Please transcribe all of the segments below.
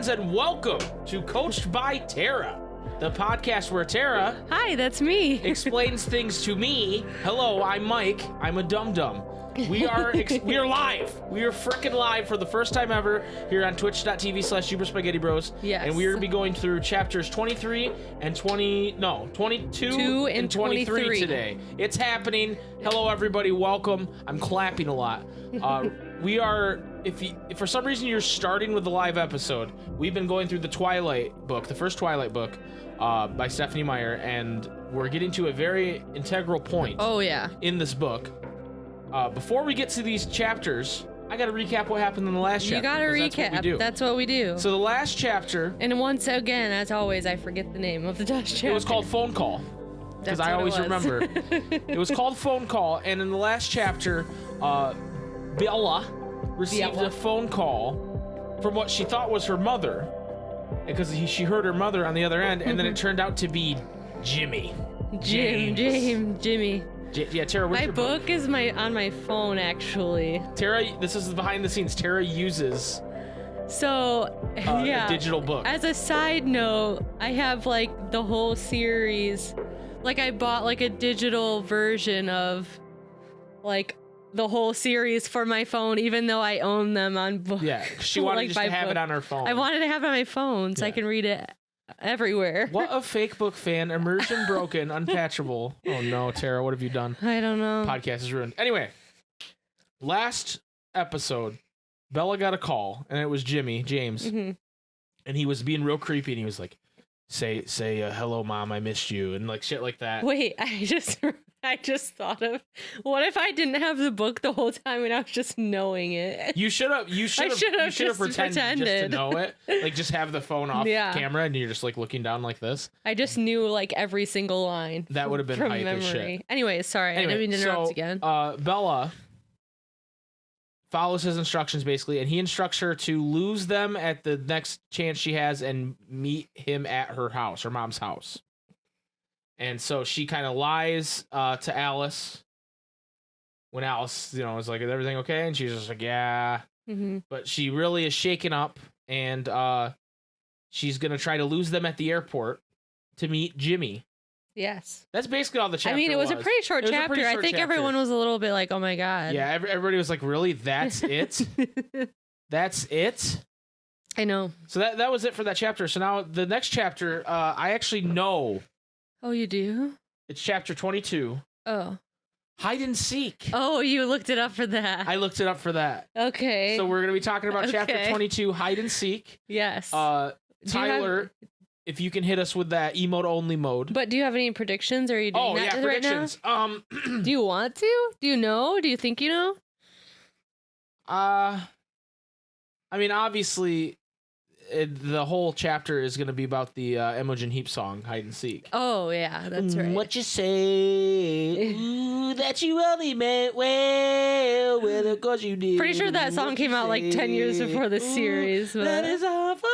friends, and welcome to Coached by Tara, the podcast where Tara... Hi, that's me. ...explains things to me. Hello, I'm Mike. I'm a dum-dum. We are live. We are freaking live for the first time ever here on twitch.tv/SuperSpikeGhetti Bros. Yes. And we are going to be going through chapters 22 and 23 today. It's happening. Hello, everybody. Welcome. I'm clapping a lot. We are, if for some reason you're starting with the live episode, we've been going through the Twilight book, the first Twilight book by Stephanie Meyer, and we're getting to a very integral point in this book. Before we get to these chapters, I got to recap what happened in the last chapter. You got to recap. That's what we do. So the last chapter... And once again, as always, I forget the name of the last chapter. It was called Phone Call. Because I always remember. It was called Phone Call, and in the last chapter, Bella received a phone call from what she thought was her mother. Because she heard her mother on the other end, and then it turned out to be Jimmy. Jimmy. Yeah, Tara, what's your book? My book is on my phone, actually. Tara, this is behind the scenes. Tara uses a digital book. As a side note, I have like the whole series. Like I bought like a digital version of like the whole series for my phone, even though I own them on book. Yeah, she wanted just to have it on her phone. I wanted to have it on my phone so I can read it everywhere. What a fake book fan. Immersion broken, unpatchable. Oh no, Tara, what have you done? I don't know. Podcast is ruined. Anyway, last episode, Bella got a call, and it was James, and he was being real creepy, and he was like, say hello, Mom, I missed you, and like shit like that. Wait, I just thought of, what if I didn't have the book the whole time and I was just knowing it? You should have pretended just to know it. Like just have the phone off camera and you're just like looking down like this. I just knew like every single line. That would have been from hype memory. as shit. Anyway, sorry, I didn't mean to interrupt again. Bella follows his instructions basically, and he instructs her to lose them at the next chance she has and meet him at her house, her mom's house. And so she kind of lies to Alice when Alice, is like, is everything okay? And she's just like, yeah. But she really is shaken up, and she's going to try to lose them at the airport to meet Jimmy. Yes. That's basically all the chapter was. I mean, it was a pretty short chapter. I think everyone was a little bit like, oh my God. Yeah, everybody was like, really? That's it? That's it? I know. So that was it for that chapter. So now the next chapter, I actually know. Oh, you do? It's chapter 22. Oh. Hide and Seek. Oh, you looked it up for that. I looked it up for that. Okay. So we're going to be talking about chapter 22, Hide and Seek. Yes. Tyler, if you can hit us with that emote-only mode. But do you have any predictions, or are you doing that predictions. Right now? Do you want to? Do you know? Do you think you know? I mean, obviously... the whole chapter is going to be about the Imogen Heap song, Hide and Seek. Oh, yeah, that's right. What you say, ooh, that you only meant well, of course you did. Pretty sure that song came out like 10 years before the series. But that is all for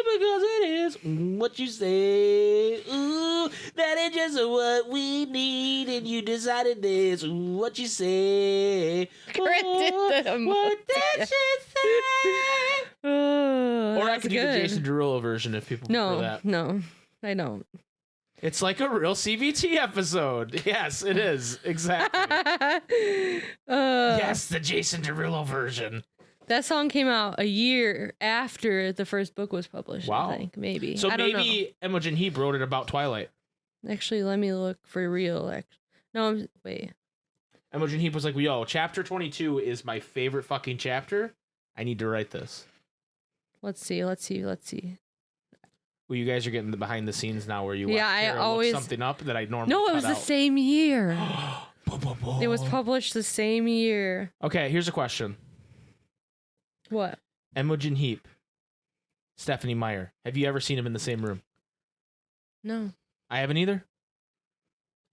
because it is what you say, ooh, that is just what we need, and you decided this, ooh, what you say, ooh, what did she say? Or I could do the Jason Derulo version if people prefer that. No, I don't. It's like a real CVT episode. Yes, it is. Exactly. Yes, the Jason Derulo version. That song came out a year after the first book was published, wow. I think, maybe. So I don't maybe know. Imogen Heap wrote it about Twilight. Actually, let me look for real. Wait. Imogen Heap was like, yo, chapter 22 is my favorite fucking chapter. I need to write this. Let's see. Well, you guys are getting the behind the scenes now where you look something up that I normally No, it was the same year. It was published the same year. Okay, here's a question. What? Imogen Heap, Stephanie Meyer. Have you ever seen them in the same room? No. I haven't either.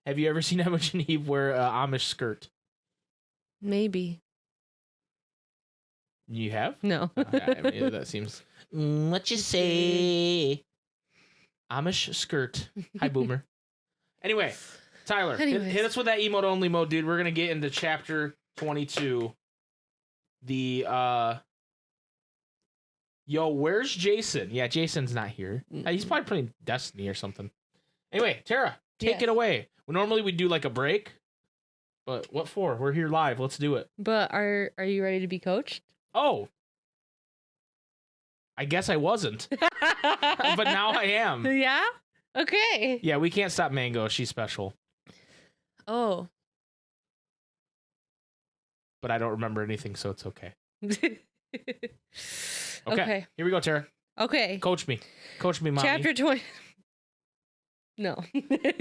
Have you ever seen Imogen Heap wear an Amish skirt? Maybe. You have? No. I mean, that seems... what you say? Amish skirt. Hi, Boomer. Anyway, Tyler, hit us with that emote-only mode, dude. We're going to get into chapter 22. The Yo, where's Jason? Yeah, Jason's not here. He's probably playing Destiny or something. Anyway, Tara, take it away. Normally we do like a break, but what for? We're here live. Let's do it. But are you ready to be coached? Oh. I guess I wasn't. But now I am. Yeah? Okay. Yeah, we can't stop Mango. She's special. Oh. But I don't remember anything, so it's okay. Okay. Here we go, Tara. Okay. Coach me, mommy. Chapter 20. No.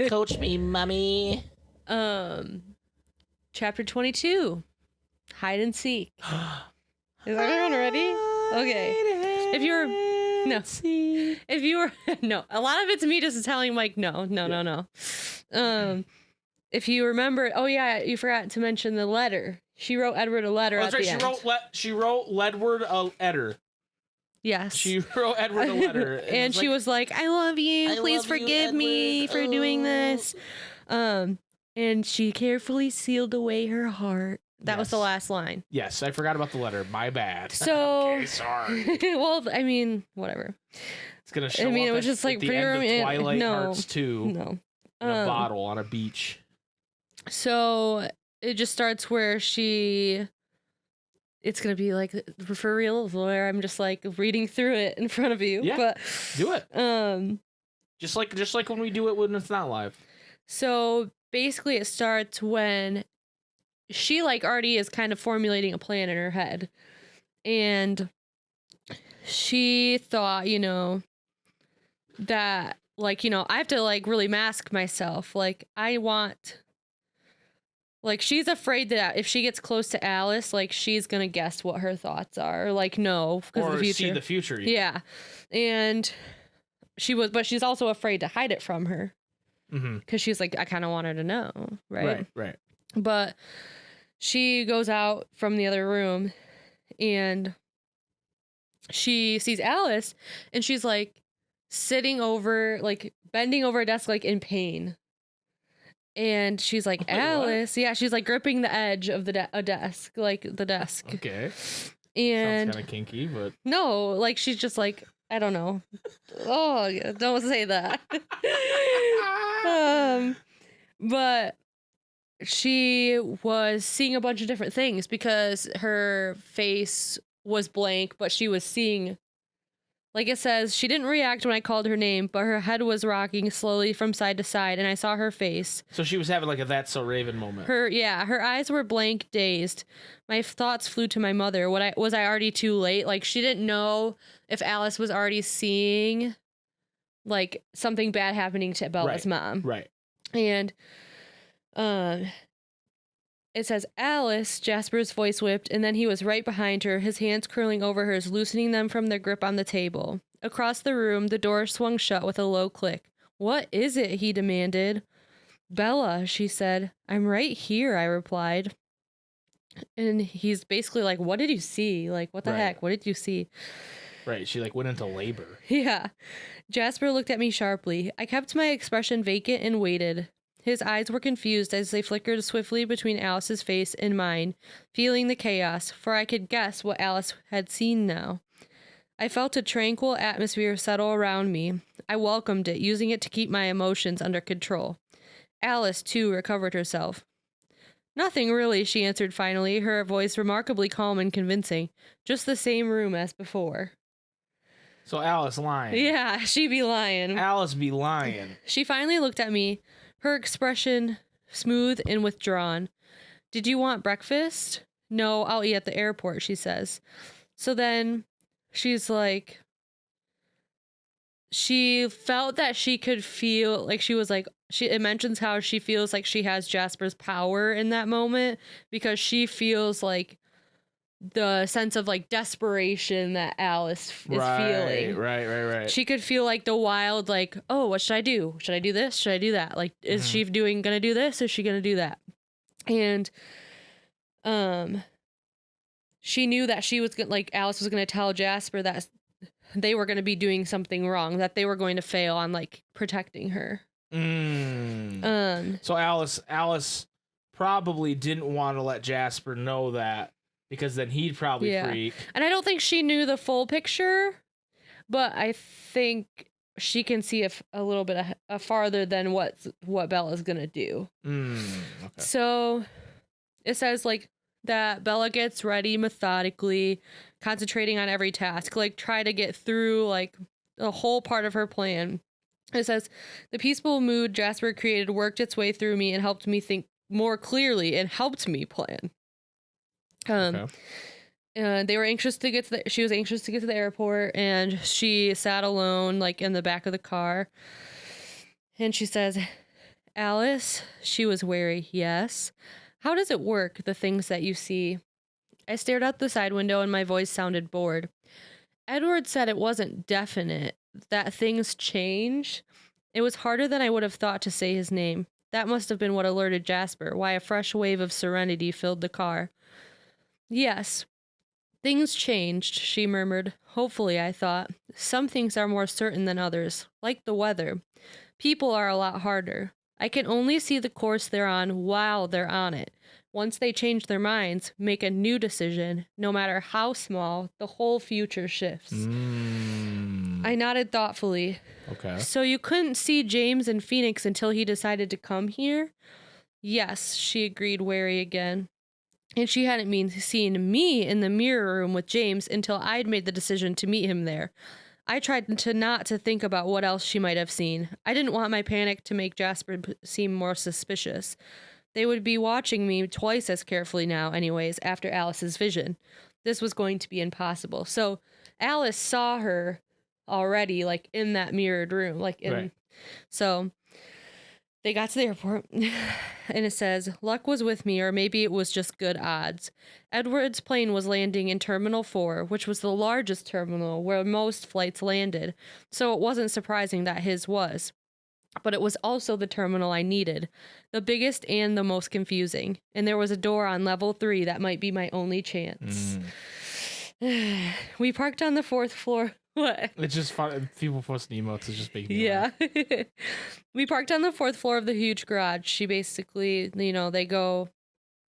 Coach me, mommy. Chapter 22. Hide and seek. Is everyone ready? Okay. If you were no, a lot of it's me just telling Mike no. If you remember, oh yeah, you forgot to mention the letter. She wrote Edward a letter at the end. She wrote Ledward a letter. Yes. She wrote Edward a letter. And she was like, I love you. Please forgive me for doing this. And she carefully sealed away her heart. That was the last line. Yes, I forgot about the letter. My bad. So, okay, sorry. Well, I mean, whatever. It's going to show it up was just like the end of Twilight no, Hearts 2 no. in a bottle on a beach. So it just starts where it's going to be like for real, where I'm just like reading through it in front of you. Yeah, but do it. Just like when we do it when it's not live. So basically it starts when she like already is kind of formulating a plan in her head. And she thought, that like, I have to like really mask myself. Like she's afraid that if she gets close to Alice, like she's going to guess what her thoughts are. Like, no, because of the future. See the future. Yeah. And but she's also afraid to hide it from her. Because she's like, I kind of want her to know. Right. But she goes out from the other room and she sees Alice and she's like bending over a desk, like in pain. And she's like, Alice. What? Yeah, she's like gripping the edge of a desk, like the desk. Okay. And sounds kind of kinky, but no, like she's just like, I don't know. Oh, don't say that. But she was seeing a bunch of different things because her face was blank, but she was seeing. Like it says, she didn't react when I called her name, but her head was rocking slowly from side to side, and I saw her face. So she was having like a That's So Raven moment. Her eyes were blank, dazed. My thoughts flew to my mother. Was I already too late? Like she didn't know if Alice was already seeing like something bad happening to Bella's mom. Right. And it says, Alice, Jasper's voice whipped, and then he was right behind her, his hands curling over hers, loosening them from their grip on the table. Across the room, the door swung shut with a low click. What is it? He demanded. Bella, she said. I'm right here, I replied. And he's basically like, what did you see? Like, what the heck? What did you see? Right. She like went into labor. Yeah. Jasper looked at me sharply. I kept my expression vacant and waited. His eyes were confused as they flickered swiftly between Alice's face and mine, feeling the chaos, for I could guess what Alice had seen now. I felt a tranquil atmosphere settle around me. I welcomed it, using it to keep my emotions under control. Alice, too, recovered herself. Nothing really, she answered finally, her voice remarkably calm and convincing. Just the same room as before. So Alice lying. Yeah, she be lying. Alice be lying. She finally looked at me, her expression smooth and withdrawn. Did you want breakfast? No, I'll eat at the airport, she says. So then she's like, she felt that she could feel like she was like, it mentions how she feels like she has Jasper's power in that moment because she feels like the sense of like desperation that Alice is feeling. Right. She could feel like the wild, like, oh, what should I do? Should I do this? Should I do that? Like, is she gonna do this? Is she gonna do that? And, she knew that she was like, Alice was gonna tell Jasper that they were gonna be doing something wrong, that they were going to fail on like protecting her. So Alice probably didn't want to let Jasper know that. Because then he'd probably freak. And I don't think she knew the full picture. but I think she can see a little bit farther than what Bella's gonna do. Okay. So it says like that Bella gets ready methodically, concentrating on every task, like try to get through like the whole part of her plan. It says the peaceful mood Jasper created worked its way through me and helped me think more clearly and helped me plan. Okay. They were anxious to get to she was anxious to get to the airport, and she sat alone like in the back of the car, and she says, Alice, she was wary. Yes. How does it work, the things that you see? I stared out the side window and my voice sounded bored. Edward said it wasn't definite, that things change. It was harder than I would have thought to say his name. That must have been what alerted Jasper, why a fresh wave of serenity filled the car. Yes, things changed, she murmured. Hopefully, I thought. Some things are more certain than others, like the weather. People are a lot harder. I can only see the course they're on while they're on it. Once they change their minds, make a new decision, no matter how small, the whole future shifts. I nodded thoughtfully. Okay. So you couldn't see James in Phoenix until he decided to come here? Yes, she agreed, wary again. And she hadn't seen me in the mirror room with James until I'd made the decision to meet him there. I tried not to think about what else she might have seen. I didn't want my panic to make Jasper seem more suspicious. They would be watching me twice as carefully now, anyways, after Alice's vision. This was going to be impossible. So Alice saw her already, like, in that mirrored room. Right. So they got to the airport, and it says, luck was with me, or maybe it was just good odds. Edward's plane was landing in Terminal 4, which was the largest terminal where most flights landed, so it wasn't surprising that his was. But it was also the terminal I needed, the biggest and the most confusing, and there was a door on level 3 that might be my only chance. We parked on the 4th floor. What? It's just fun. People posting emotes is just making me laugh. We parked on the 4th floor of the huge garage. She basically, they go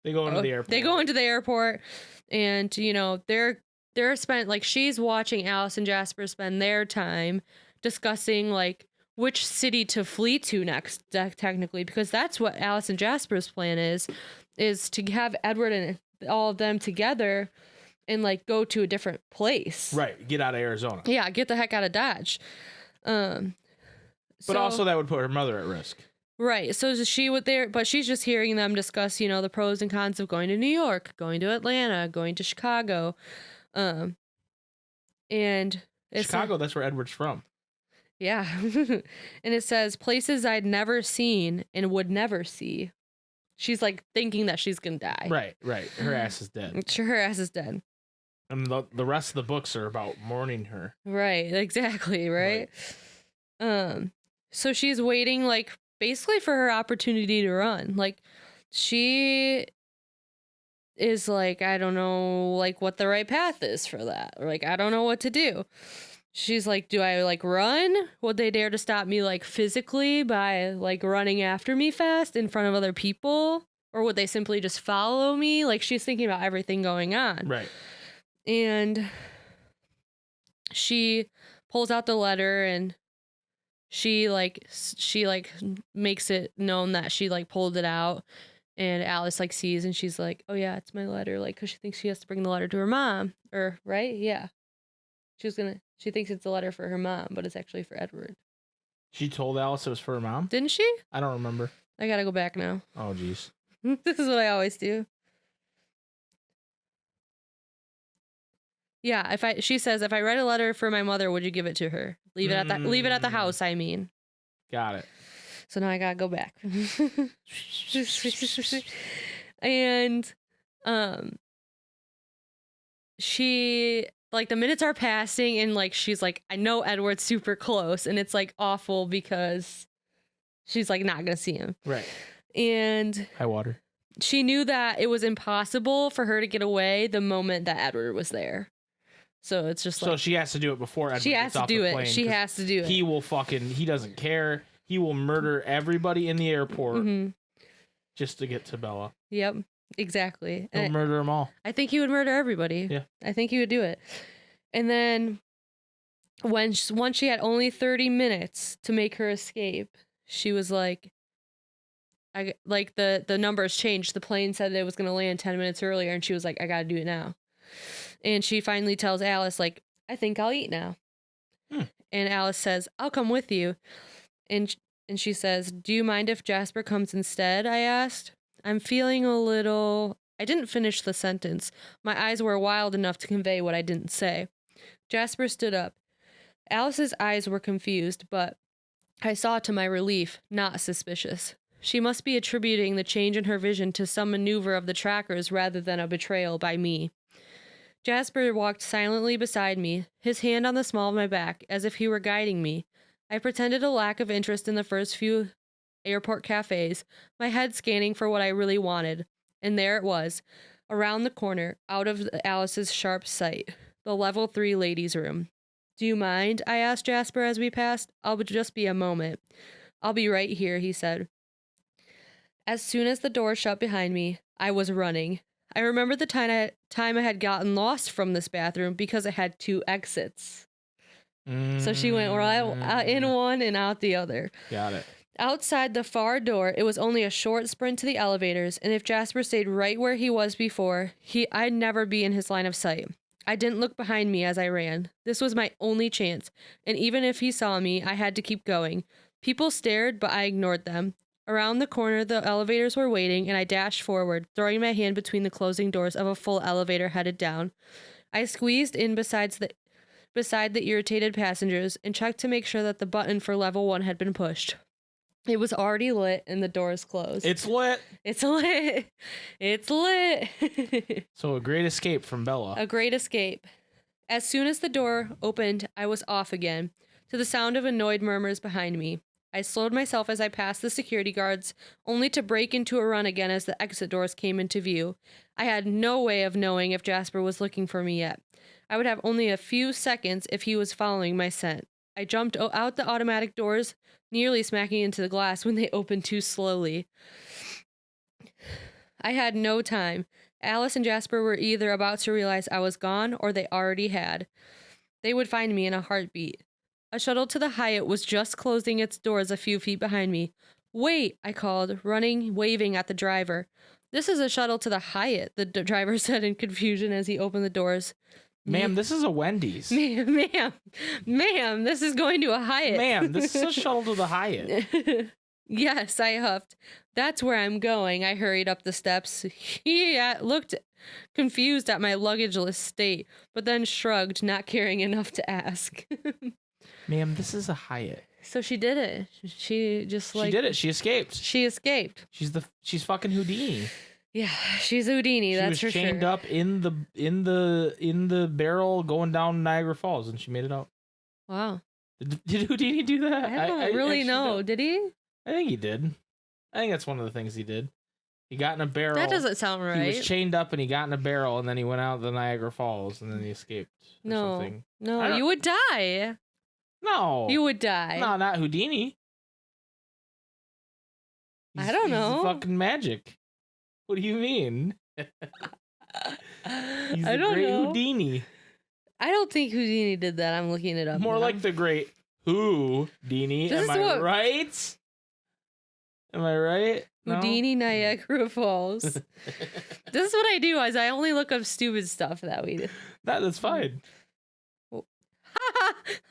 into the airport. They go into the airport, and they're spent, like, she's watching Alice and Jasper spend their time discussing like which city to flee to next, technically, because that's what Alice and Jasper's plan is to have Edward and all of them together and like go to a different place. Right. Get out of Arizona. Yeah. Get the heck out of Dodge. But also that would put her mother at risk. Right. So she would but she's just hearing them discuss, the pros and cons of going to New York, going to Atlanta, going to Chicago. And Chicago, that's where Edward's from. Yeah. And it says places I'd never seen and would never see. She's like thinking that she's going to die. Right. Her ass is dead. Her ass is dead. And the rest of the books are about mourning her. Right, exactly, right? So she's waiting, like, basically for her opportunity to run. Like, she is like, I don't know, like, what the right path is for that. Or, like, I don't know what to do. She's like, do I, like, run? Would they dare to stop me, like, physically by, like, running after me fast in front of other people? Or would they simply just follow me? Like, she's thinking about everything going on. Right. And she pulls out the letter, and she makes it known that she like pulled it out, and Alice like sees, and she's like, oh yeah, it's my letter, like, because she thinks she has to bring the letter to her mom, or right? Yeah, she thinks it's a letter for her mom, but it's actually for Edward. She told Alice it was for her mom? Didn't she? I don't remember. I gotta go back now. Oh jeez. This is what I always do. Yeah, she says, if I write a letter for my mother, would you give it to her? Leave it at the house, I mean. Got it. So now I gotta go back. And she, like, the minutes are passing, and like she's like, I know Edward's super close, and it's like awful because she's like not gonna see him. Right. And high water. She knew that it was impossible for her to get away the moment that Edward was there. So it's just like... So she has to do it before Edward gets off the plane. She has to do it. He doesn't care. He will murder everybody in the airport just to get to Bella. Yep, exactly. He'll murder them all. I think he would murder everybody. Yeah. I think he would do it. And then Once she had only 30 minutes to make her escape, she was like, the numbers changed. The plane said it was going to land 10 minutes earlier, and she was like, I got to do it now. And she finally tells Alice, like, I think I'll eat now. And Alice says, I'll come with you. And she says, do you mind if Jasper comes instead? I asked. I'm feeling a little... I didn't finish the sentence. My eyes were wild enough to convey what I didn't say. Jasper stood up. Alice's eyes were confused, but I saw to my relief, not suspicious. She must be attributing the change in her vision to some maneuver of the trackers rather than a betrayal by me. Jasper walked silently beside me, his hand on the small of my back, as if he were guiding me. I pretended a lack of interest in the first few airport cafes, my head scanning for what I really wanted. And there it was, around the corner, out of Alice's sharp sight, the level 3 ladies' room. Do you mind? I asked Jasper as we passed. I'll just be a moment. I'll be right here, he said. As soon as the door shut behind me, I was running. I remembered the time I had gotten lost from this bathroom because it had 2 exits. So she went right in one and out the other. Got it. Outside the far door, it was only a short sprint to the elevators, and if Jasper stayed right where he was before, I'd never be in his line of sight. I didn't look behind me as I ran. This was my only chance, and even if he saw me, I had to keep going. People stared, but I ignored them. Around the corner, the elevators were waiting, and I dashed forward, throwing my hand between the closing doors of a full elevator headed down. I squeezed in beside the irritated passengers and checked to make sure that the button for level 1 had been pushed. It was already lit and the doors closed. It's lit. It's lit. It's lit. So a great escape from Bella. A great escape. As soon as the door opened, I was off again, to the sound of annoyed murmurs behind me. I slowed myself as I passed the security guards, only to break into a run again as the exit doors came into view. I had no way of knowing if Jasper was looking for me yet. I would have only a few seconds if he was following my scent. I jumped out the automatic doors, nearly smacking into the glass when they opened too slowly. I had no time. Alice and Jasper were either about to realize I was gone or they already had. They would find me in a heartbeat. A shuttle to the Hyatt was just closing its doors a few feet behind me. Wait, I called, running, waving at the driver. This is a shuttle to the Hyatt, the driver said in confusion as he opened the doors. Ma'am, this is a Wendy's. Ma'am, this is going to a Hyatt. Ma'am, this is a shuttle to the Hyatt. Yes, I huffed. That's where I'm going. I hurried up the steps. He looked confused at my luggageless state, but then shrugged, not caring enough to ask. Ma'am, this is a Hyatt. So she did it. She did it. She escaped. She escaped. She's fucking Houdini. Yeah, she's Houdini. That's for sure. She was chained up in the barrel going down Niagara Falls, and she made it out. Wow. Did Houdini do that? I don't really know. Did he? I think he did. I think that's one of the things he did. He got in a barrel. That doesn't sound right. He was chained up and he got in a barrel, and then he went out the Niagara Falls, and then he escaped. No, something. no, you would die. No, you would die. No, not Houdini. I don't know. He's fucking magic. What do you mean? He's I don't great know. Houdini. I don't think Houdini did that. I'm looking it up. More now. like the great Houdini. Am I right? Am I right? Houdini, no? Niagara Falls. This is what I do. Is I only look up stupid stuff that we do. That's fine.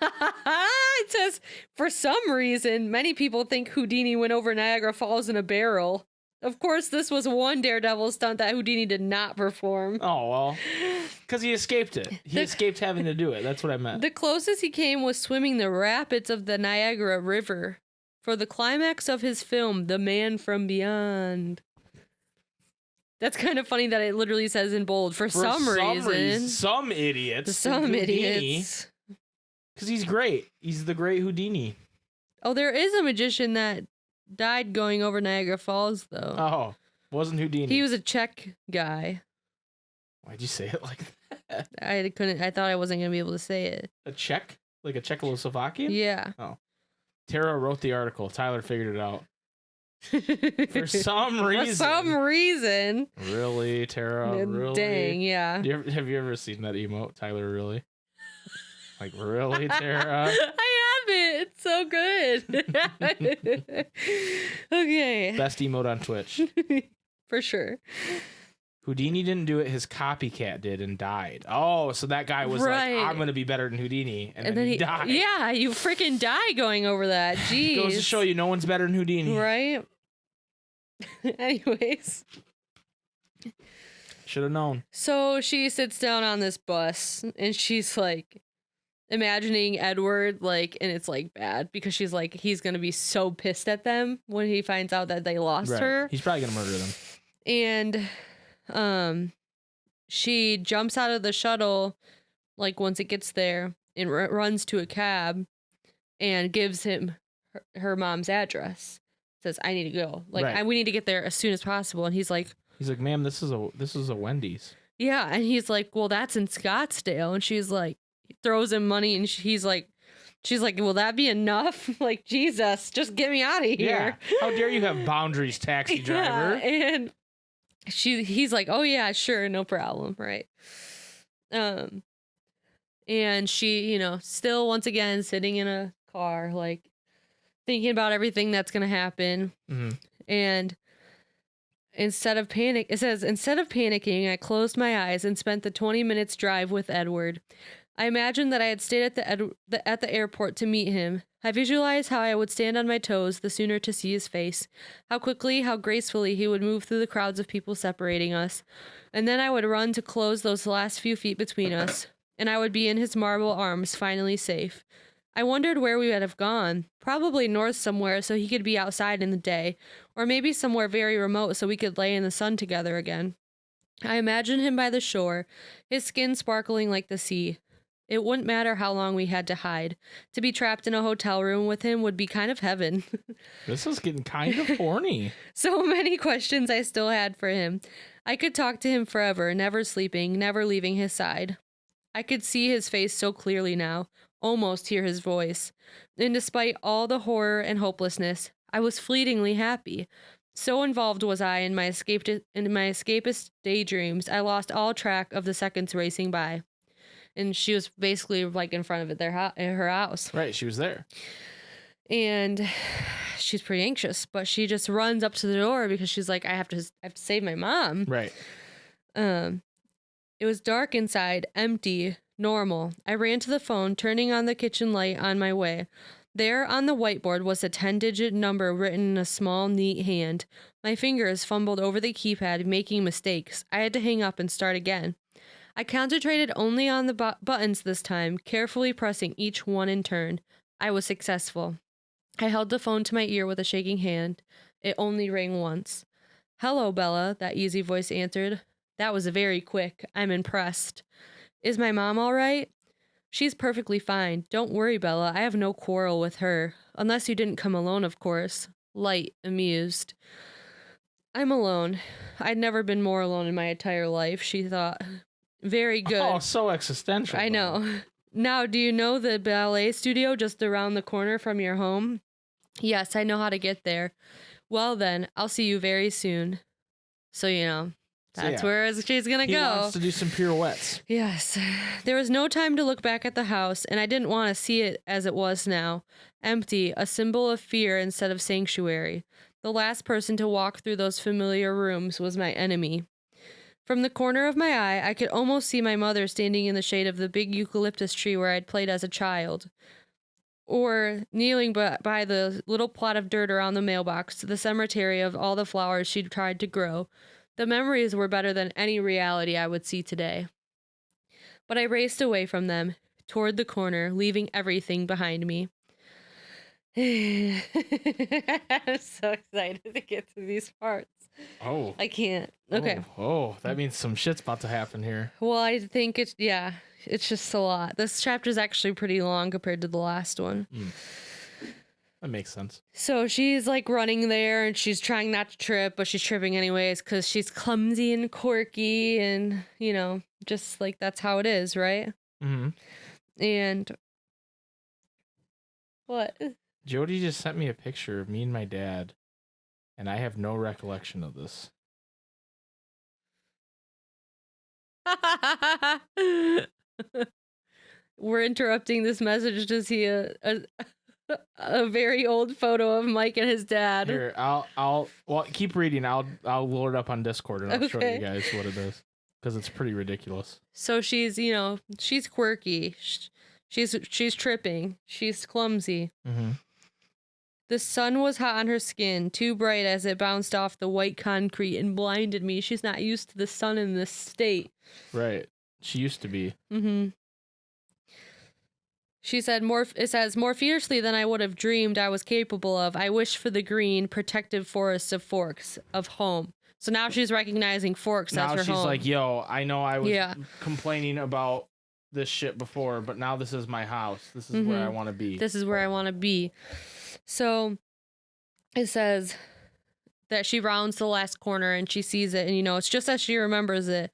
It says, for some reason, many people think Houdini went over Niagara Falls in a barrel. Of course, this was one daredevil stunt that Houdini did not perform. Oh, well, because he escaped it. He escaped having to do it. That's what I meant. The closest he came was swimming the rapids of the Niagara River for the climax of his film, The Man from Beyond. That's kind of funny that it literally says in bold, for some reason. Some idiots. Some idiots. Because he's great. He's the great Houdini. Oh, there is a magician that died going over Niagara Falls, though. Oh, wasn't Houdini. He was a Czech guy. Why'd you say it like that? I thought I wasn't going to be able to say it. A Czech? Like a Czechoslovakian? Yeah. Oh. Tara wrote the article. Tyler figured it out. For some reason. For some reason. Really, Tara? Really? Dang, yeah. Have you ever seen that emote, Tyler, really? Like, really, Tara? I have it. It's so good. Okay. Best emote on Twitch. For sure. Houdini didn't do it. His copycat did and died. Oh, so that guy was Right. like, I'm going to be better than Houdini. And then he died. Yeah, you freaking die going over that. Jeez. Goes to show you no one's better than Houdini. Right? Anyways. Should have known. So she sits down on this bus and she's like imagining Edward, like, and it's like bad because she's like, he's going to be so pissed at them when he finds out that they lost her. He's probably going to murder them. And she jumps out of the shuttle like once it gets there and runs to a cab and gives him her mom's address. Says, I need to go. Like, we need to get there as soon as possible. And he's like, ma'am, this is a Wendy's. Yeah, and he's like, well, that's in Scottsdale. And she's like, throws him money, and she's like, will that be enough? Like, Jesus, just get me out of here. Yeah. How dare you have boundaries, taxi driver? Yeah, and he's like, oh yeah, sure, no problem, right? And she, you know, still once again sitting in a car, like thinking about everything that's gonna happen. Mm-hmm. And instead of panicking, I closed my eyes and spent the 20 minutes drive with Edward. I imagined that I had stayed at the airport to meet him. I visualized how I would stand on my toes the sooner to see his face, how quickly, how gracefully he would move through the crowds of people separating us. And then I would run to close those last few feet between us, and I would be in his marble arms, finally safe. I wondered where we would have gone. Probably north somewhere so he could be outside in the day, or maybe somewhere very remote so we could lay in the sun together again. I imagined him by the shore, his skin sparkling like the sea. It wouldn't matter how long we had to hide. To be trapped in a hotel room with him would be kind of heaven. This is getting kind of horny. So many questions I still had for him. I could talk to him forever, never sleeping, never leaving his side. I could see his face so clearly now, almost hear his voice. And despite all the horror and hopelessness, I was fleetingly happy. So involved was I in my escapist daydreams, I lost all track of the seconds racing by. And she was basically like in front of her house. Right, she was there. And she's pretty anxious, but she just runs up to the door because she's like, I have to save my mom. Right. It was dark inside, empty, normal. I ran to the phone, turning on the kitchen light on my way. There on the whiteboard was a 10-digit number written in a small, neat hand. My fingers fumbled over the keypad, making mistakes. I had to hang up and start again. I concentrated only on the buttons this time, carefully pressing each one in turn. I was successful. I held the phone to my ear with a shaking hand. It only rang once. Hello, Bella, that easy voice answered. That was very quick. I'm impressed. Is my mom all right? She's perfectly fine. Don't worry, Bella. I have no quarrel with her. Unless you didn't come alone, of course. Light, amused. I'm alone. I'd never been more alone in my entire life, she thought. Very good. Oh, so existential. I know. Now, do you know the ballet studio just around the corner from your home? Yes, I know how to get there. Well then, I'll see you very soon. So, you know, that's where she's gonna go. He wants to do some pirouettes. Yes. There was no time to look back at the house, and I didn't want to see it as it was now. Empty, a symbol of fear instead of sanctuary. The last person to walk through those familiar rooms was my enemy. From the corner of my eye, I could almost see my mother standing in the shade of the big eucalyptus tree where I'd played as a child. Or kneeling by the little plot of dirt around the mailbox, the cemetery of all the flowers she'd tried to grow. The memories were better than any reality I would see today. But I raced away from them, toward the corner, leaving everything behind me. I'm so excited to get to these parts. Oh. I can't. Okay. Oh, that means some shit's about to happen here. Well, I think it's just a lot. This chapter is actually pretty long compared to the last one. That makes sense. So she's like running there and she's trying not to trip, but she's tripping anyways because she's clumsy and quirky and, you know, just like that's how it is, right? Mm-hmm. And what? Jody just sent me a picture of me and my dad, and I have no recollection of this. we're interrupting this message to see a very old photo of Mike and his dad. Here, I'll keep reading. I'll load it up on Discord and I'll show you guys what it is because it's pretty ridiculous. So she's, she's quirky. She's tripping. She's clumsy. Mm-hmm. The sun was hot on her skin, too bright as it bounced off the white concrete and blinded me. She's not used to the sun in this state. Right. She used to be. Mm-hmm. She said, it says, more fiercely than I would have dreamed I was capable of, I wish for the green, protective forests of Forks, of home. So now she's recognizing Forks as her home. Now she's like, yo, I know I was complaining about this shit before, but now this is my house. This is where I want to be. This is where I want to be. So it says that she rounds the last corner and she sees it, and it's just as she remembers it,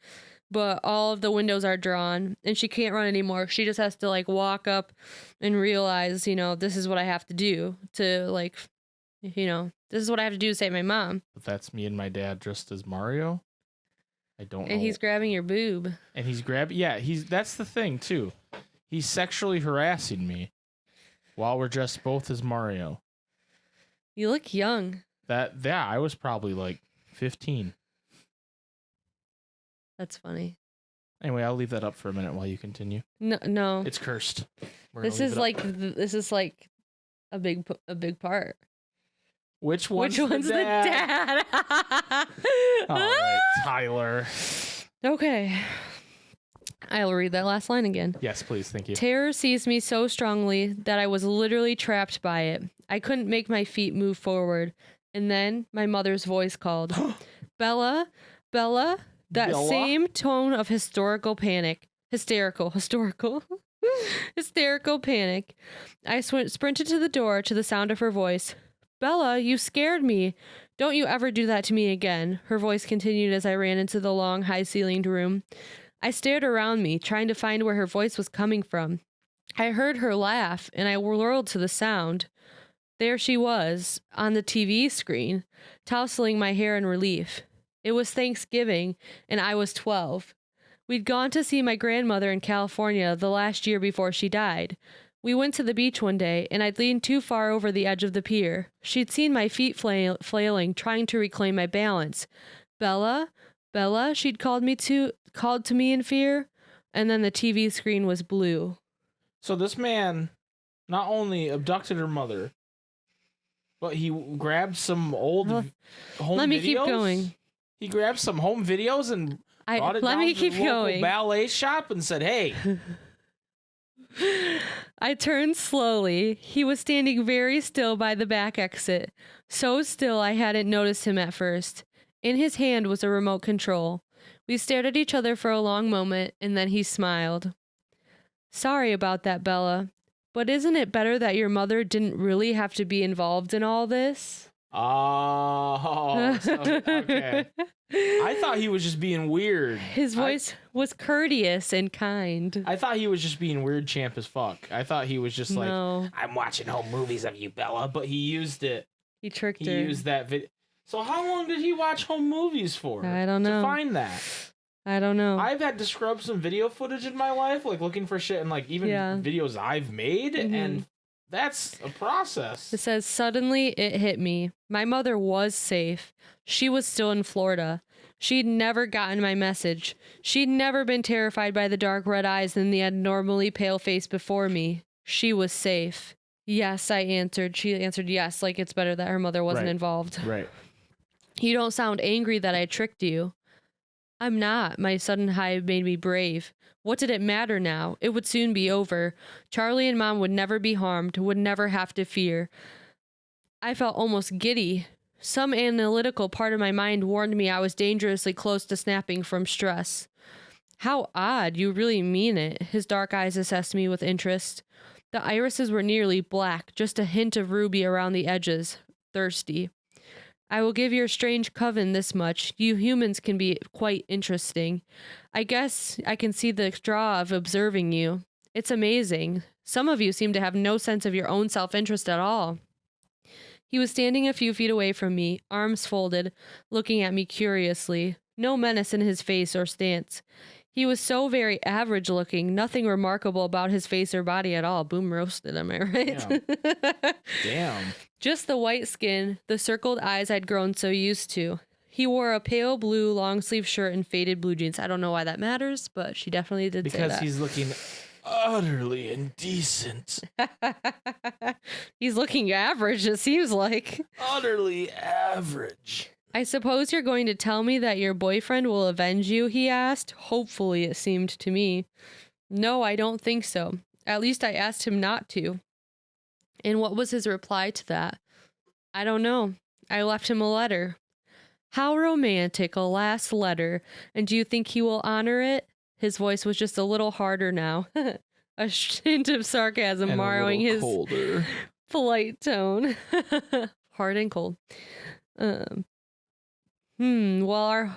but all of the windows are drawn and she can't run anymore. She just has to like walk up and realize, this is what I have to do to this is what I have to do to save my mom. But that's me and my dad dressed as Mario. I don't know. And he's grabbing your boob. And he's that's the thing too. He's sexually harassing me while we're dressed both as Mario. You look young. I was probably like 15. That's funny. Anyway, I'll leave that up for a minute while you continue. No. It's cursed. This is like a big part. Which one's the dad? All right, Tyler. Okay. I'll read that last line again. Yes, please. Thank you. Terror seized me so strongly that I was literally trapped by it. I couldn't make my feet move forward. And then my mother's voice called, Bella, Bella, that Bella? same tone of hysterical panic. Hysterical panic. I sprinted to the door to the sound of her voice. Bella, you scared me. Don't you ever do that to me again. Her voice continued as I ran into the long, high-ceilinged room. I stared around me, trying to find where her voice was coming from. I heard her laugh, and I whirled to the sound. There she was, on the TV screen, tousling my hair in relief. It was Thanksgiving, and I was 12. We'd gone to see my grandmother in California the last year before she died. We went to the beach one day, and I'd leaned too far over the edge of the pier. She'd seen my feet flailing, trying to reclaim my balance. Bella, Bella, she'd called to me in fear, and then the TV screen was blue. So this man not only abducted her mother, but he grabbed some old home videos. Let me keep going. He grabbed some home videos and brought it down to the local ballet shop and said, hey. I turned slowly. He was standing very still by the back exit. So still I hadn't noticed him at first. In his hand was a remote control. We stared at each other for a long moment, and then he smiled. Sorry about that, Bella. But isn't it better that your mother didn't really have to be involved in all this? Oh, okay. I thought he was just being weird. His voice was courteous and kind. I thought he was just being weird champ as fuck. I thought he was just like, No. I'm watching home movies of you, Bella. But he used it. He tricked her. He used that video. So how long did he watch home movies for? I don't know. To find that. I don't know. I've had to scrub some video footage in my life, like looking for shit and like even videos I've made, and that's a process. It says, suddenly it hit me. My mother was safe. She was still in Florida. She'd never gotten my message. She'd never been terrified by the dark red eyes and the abnormally pale face before me. She was safe. Yes, I answered. She answered yes, like it's better that her mother wasn't involved. Right. You don't sound angry that I tricked you. I'm not. My sudden high made me brave. What did it matter now? It would soon be over. Charlie and Mom would never be harmed, would never have to fear. I felt almost giddy. Some analytical part of my mind warned me I was dangerously close to snapping from stress. How odd. You really mean it. His dark eyes assessed me with interest. The irises were nearly black, just a hint of ruby around the edges. Thirsty. I will give your strange coven this much. You humans can be quite interesting. I guess I can see the draw of observing you. It's amazing. Some of you seem to have no sense of your own self-interest at all. He was standing a few feet away from me, arms folded, looking at me curiously. No menace in his face or stance. He was so very average looking, nothing remarkable about his face or body at all. Boom roasted, am I right? Damn. Just the white skin, the circled eyes I'd grown so used to. He wore a pale blue long sleeve shirt and faded blue jeans. I don't know why that matters, but she definitely did say that. Because he's looking utterly indecent. He's looking average, it seems like. Utterly average. I suppose you're going to tell me that your boyfriend will avenge you, he asked. Hopefully, it seemed to me. No, I don't think so. At least I asked him not to. And what was his reply to that? I don't know. I left him a letter. How romantic, a last letter. And do you think he will honor it? His voice was just a little harder now. A hint of sarcasm marring his polite tone. Hard and cold. Well,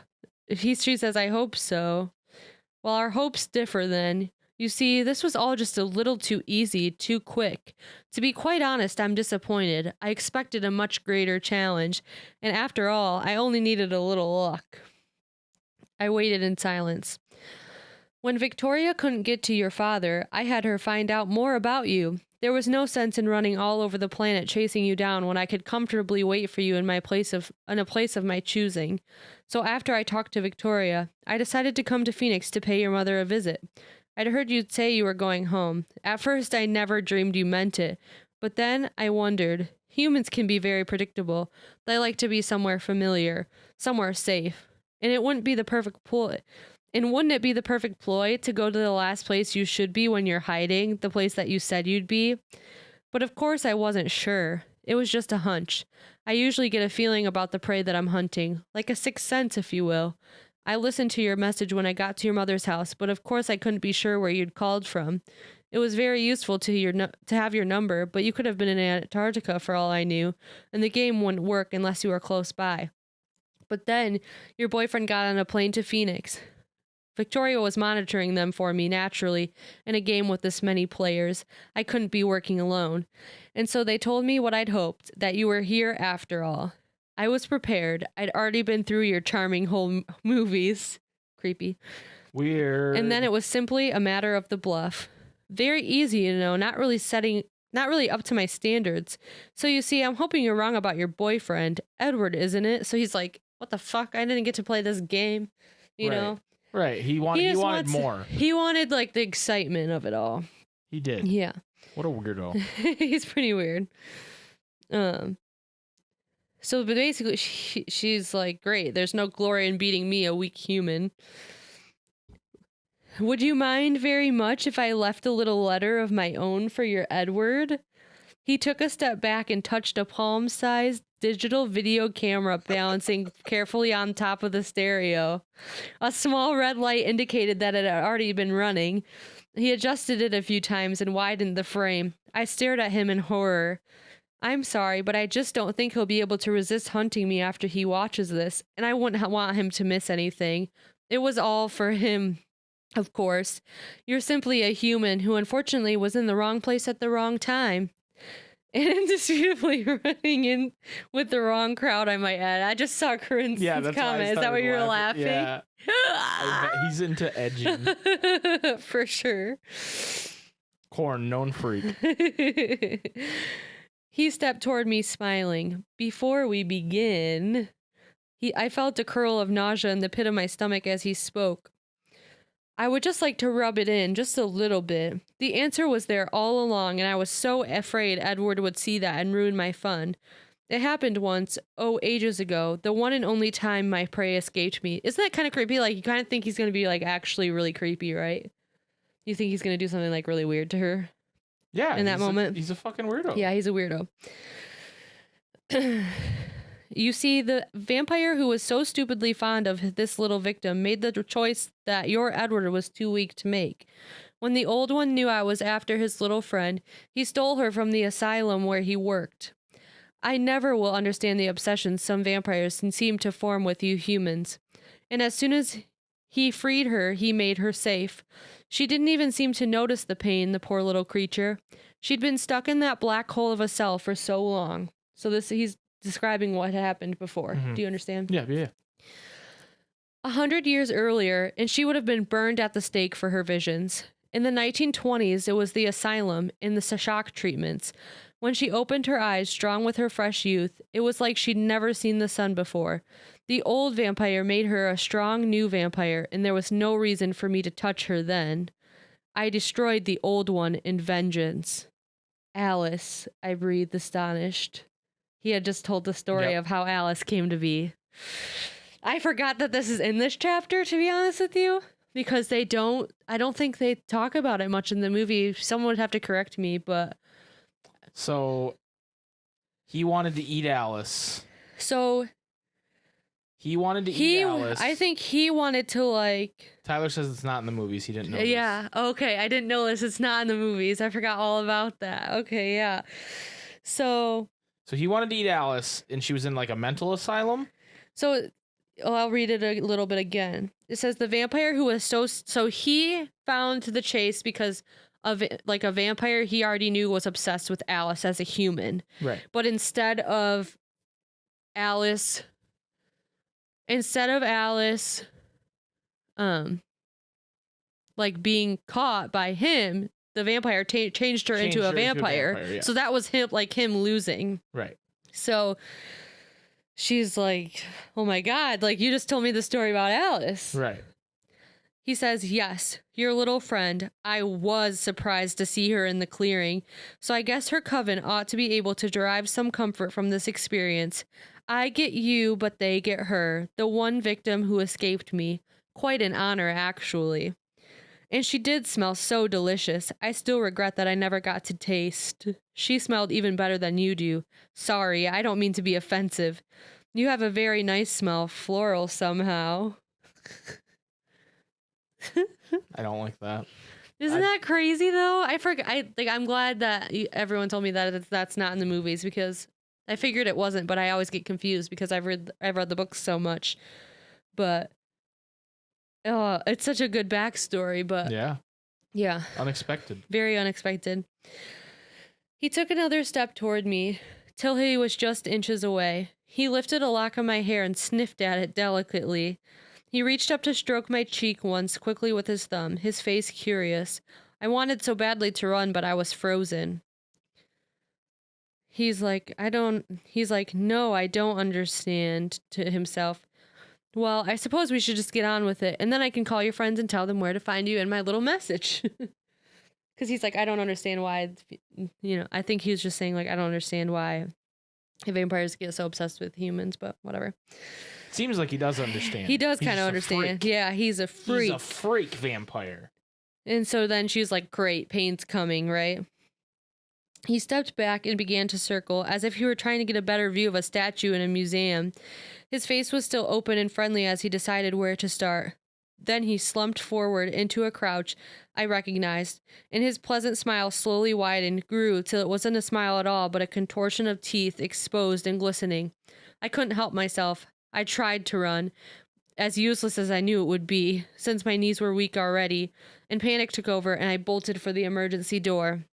she says, I hope so. Well, our hopes differ then. You see, this was all just a little too easy, too quick. To be quite honest, I'm disappointed. I expected a much greater challenge, and after all, I only needed a little luck. I waited in silence. When Victoria couldn't get to your father, I had her find out more about you. There was no sense in running all over the planet chasing you down when I could comfortably wait for you in a place of my choosing. So after I talked to Victoria, I decided to come to Phoenix to pay your mother a visit. I'd heard you say you were going home. At first, I never dreamed you meant it. But then I wondered. Humans can be very predictable. They like to be somewhere familiar, somewhere safe. And it wouldn't be the perfect ploy. And wouldn't it be the perfect ploy to go to the last place you should be when you're hiding, the place that you said you'd be? But of course I wasn't sure. It was just a hunch. I usually get a feeling about the prey that I'm hunting, like a sixth sense, if you will. I listened to your message when I got to your mother's house, but of course I couldn't be sure where you'd called from. It was very useful to have your number, but you could have been in Antarctica for all I knew, and the game wouldn't work unless you were close by. But then, your boyfriend got on a plane to Phoenix. Victoria was monitoring them for me, naturally. In a game with this many players, I couldn't be working alone. And so they told me what I'd hoped, that you were here after all. I was prepared. I'd already been through your charming whole movies. Creepy. Weird. And then it was simply a matter of the bluff. Very easy, you know, not really up to my standards. So you see, I'm hoping you're wrong about your boyfriend. Edward, isn't it? So he's like, what the fuck? I didn't get to play this game, you know? Right. He wanted more. He wanted like the excitement of it all. He did. Yeah. What a weirdo. He's pretty weird. So but basically she's like, great, there's no glory in beating me, a weak human. Would you mind very much if I left a little letter of my own for your Edward? He took a step back and touched a palm-sized digital video camera balancing carefully on top of the stereo. A small red light indicated that it had already been running. He adjusted it a few times and widened the frame. I stared at him in horror. I'm sorry, but I just don't think he'll be able to resist hunting me after he watches this, and I wouldn't want him to miss anything. It was all for him, of course. You're simply a human who unfortunately was in the wrong place at the wrong time. And indisputably running in with the wrong crowd, I might add. I just saw Corinne's comment. Is that what you were laughing? Yeah. He's into edging. For sure. Corn, known freak. He stepped toward me, smiling. Before we begin, I felt a curl of nausea in the pit of my stomach as he spoke. I would just like to rub it in, just a little bit. The answer was there all along, and I was so afraid Edward would see that and ruin my fun. It happened once, ages ago, the one and only time my prey escaped me. Isn't that kind of creepy? Like, you kind of think he's going to be, like, actually really creepy, right? You think he's going to do something, like, really weird to her? Yeah. In that moment? He's a fucking weirdo. Yeah, he's a weirdo. You see, the vampire who was so stupidly fond of this little victim made the choice that your Edward was too weak to make. When the old one knew I was after his little friend, he stole her from the asylum where he worked. I never will understand the obsession some vampires seem to form with you humans. And as soon as he freed her, he made her safe. She didn't even seem to notice the pain, the poor little creature. She'd been stuck in that black hole of a cell for so long. So he's describing what happened before. Mm-hmm. Do you understand? Yeah. 100 years earlier, and she would have been burned at the stake for her visions. In the 1920s, it was the asylum in the shock treatments. When she opened her eyes, strong with her fresh youth, it was like she'd never seen the sun before. The old vampire made her a strong new vampire, and there was no reason for me to touch her then. I destroyed the old one in vengeance. Alice, I breathed, astonished. He had just told the story of how Alice came to be. I forgot that this is in this chapter, to be honest with you, because I don't think they talk about it much in the movie. Someone would have to correct me, but... So, he wanted to eat Alice. So... He wanted to eat Alice. I think he wanted to, like... Tyler says it's not in the movies. He didn't know Yeah, okay. I didn't know this. It's not in the movies. I forgot all about that. Okay, yeah. So he wanted to eat Alice, and she was in, like, a mental asylum? So... I'll read it a little bit again. It says the vampire who was so he found the chase because of like a vampire he already knew was obsessed with Alice as a human. Right. But instead of Alice like being caught by him, the vampire changed her into a vampire. Yeah. So that was him losing. Right. So she's like, oh my God, like you just told me the story about Alice. Right. He says, yes, your little friend. I was surprised to see her in the clearing. So I guess her coven ought to be able to derive some comfort from this experience. I get you, but they get her. The one victim who escaped me. Quite an honor, actually. And she did smell so delicious. I still regret that I never got to taste. She smelled even better than you do. Sorry, I don't mean to be offensive. You have a very nice smell, floral somehow. I don't like that. Isn't that crazy though? I'm glad that everyone told me that that's not in the movies because I figured it wasn't, but I always get confused because I've read the books so much. But it's such a good backstory, but yeah. Unexpected. Very unexpected. He took another step toward me till he was just inches away. He lifted a lock of my hair and sniffed at it delicately. He reached up to stroke my cheek once quickly with his thumb, his face curious. I wanted so badly to run, but I was frozen. He's like, no, I don't understand, to himself. Well, I suppose we should just get on with it, and then I can call your friends and tell them where to find you in my little message. Because he's like, I don't understand why, I think he was just saying, like, I don't understand why vampires get so obsessed with humans, but whatever. Seems like he does understand. He does kind of understand. Freak. Yeah, he's a freak. He's a freak vampire. And so then she's like, great, pain's coming, right? He stepped back and began to circle, as if he were trying to get a better view of a statue in a museum. His face was still open and friendly as he decided where to start. Then he slumped forward into a crouch I recognized, and his pleasant smile slowly widened, grew till it wasn't a smile at all, but a contortion of teeth exposed and glistening. I couldn't help myself. I tried to run, as useless as I knew it would be, since my knees were weak already, and panic took over, and I bolted for the emergency door.